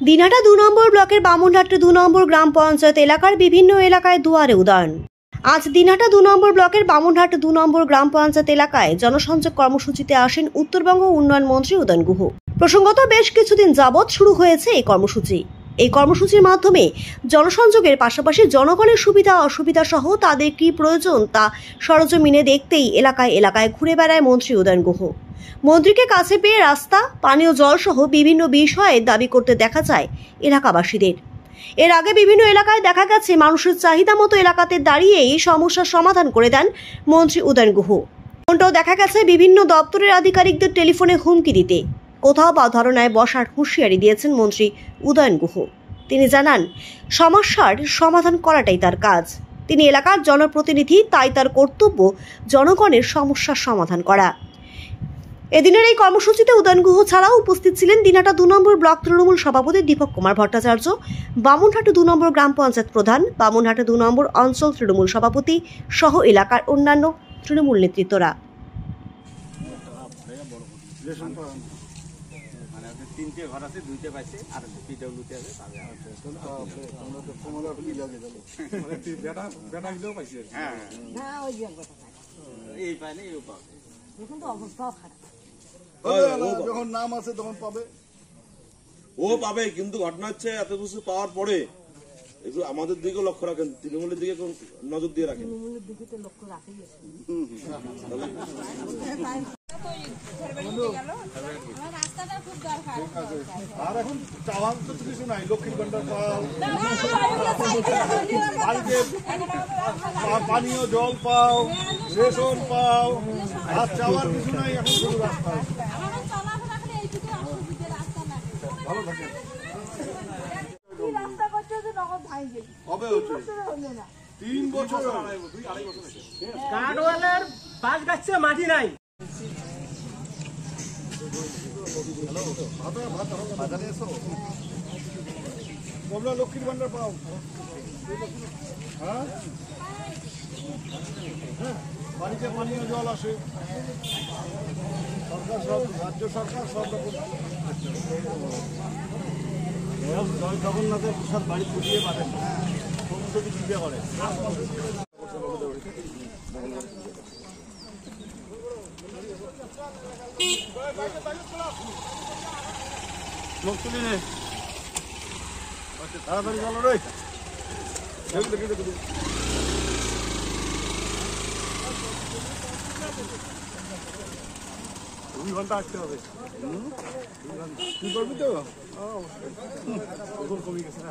দিনহাটা ২ নম্বর ব্লকের বামুনহাট ২ নম্বর গ্রাম পঞ্চায়েত এলাকার বিভিন্ন এলাকায় দুয়ারে উদান। আজ দিনহাটা ২ নম্বর ব্লকের বামুনহাট ২ নম্বর গ্রাম পঞ্চায়েত এলাকায় জনসংযোগ কর্মসূচিতে আসেন উত্তরবঙ্গ উন্নয়ন মন্ত্রী উদয়ন গুহ। প্রসঙ্গত বেশ কিছুদিন যাবৎ শুরু হয়েছে এই কর্মসূচি। এই কর্মসূচির মাধ্যমে জনসংযোগের পাশাপাশি জনগণের সুবিধা অসুবিধা সহ তাদের কি প্রয়োজন তা সরজমিনে দেখতেই এলাকায় এলাকায় ঘুরে বেড়ায় মন্ত্রী উদয়ন গুহ। মন্ত্রীকে কাছে পেয়ে রাস্তা, পানীয় জল সহ বিভিন্ন বিষয়ে দাবি করতে দেখা যায় এলাকাবাসীদের। এর আগে বিভিন্ন এলাকায় দেখা গেছে মানুষের চাহিদা মতো এলাকাতে দাঁড়িয়ে এই সমস্যার সমাধান করে দেন মন্ত্রী উদয়ন গুহ। এমনটাও দেখা গেছে বিভিন্ন দপ্তরের আধিকারিকদের টেলিফোনে হুমকি দিতে, কোথাও বা ধরনায় বসার হুঁশিয়ারি দিয়েছেন মন্ত্রী উদয়ন গুহ। তিনি জানান, সমস্যার সমাধান করাটাই তার কাজ। তিনি এলাকার জনপ্রতিনিধি, তাই তার কর্তব্য জনগণের সমস্যার সমাধান করা। এদিনের এই কর্মসূচিতে উদয়ন গুহ ছাড়াও উপস্থিত ছিলেন দিনহাটা ২ নম্বর ব্লক তৃণমূল সভাপতি দীপক কুমার ভট্টাচার্য, বামুনহাট ২ নম্বর গ্রাম পঞ্চায়েত প্রধান, বামুনহাট ২ নম্বর অঞ্চল তৃণমূল সভাপতি সহ এলাকার অন্যান্য তৃণমূল নেতৃত্বরা। যখন নাম আছে তখন পাবে, ও পাবে, কিন্তু ঘটনা হচ্ছে এত কিছু পাওয়ার পরে একটু আমাদের দিকে লক্ষ্য রাখেন, তৃণমূলের দিকে নজর দিয়ে রাখেন। আর এখন চাওয়ার তো কিছু নাই, লক্ষ্মীর ভান্ডার পাও, পানীয় জল পাও, রেশন পাও, আর চাওয়ার কিছু নাই। এখন শুধু রাস্তা ভালো থাকে। কবে হচ্ছে? 3 বছর। কাঠওয়ালার বাস গাছে মাটি নাই। তোমরা লক্ষ্মীর ভান্ডার পাও? হ্যাঁ, বাড়িতে পানীয় জল আসে, সরকার সব, রাজ্য সরকার সব রকম। জয় জগন্নাথের প্রসাদ বাড়ি পুজিয়ে পাবেন, সমস্ত কিছু দিয়ে করে। লোক তুলি নে, তাড়াতাড়ি চলো রে। 2 ঘন্টা আসতে হবে। কি করবি তো? কমে গেছে না।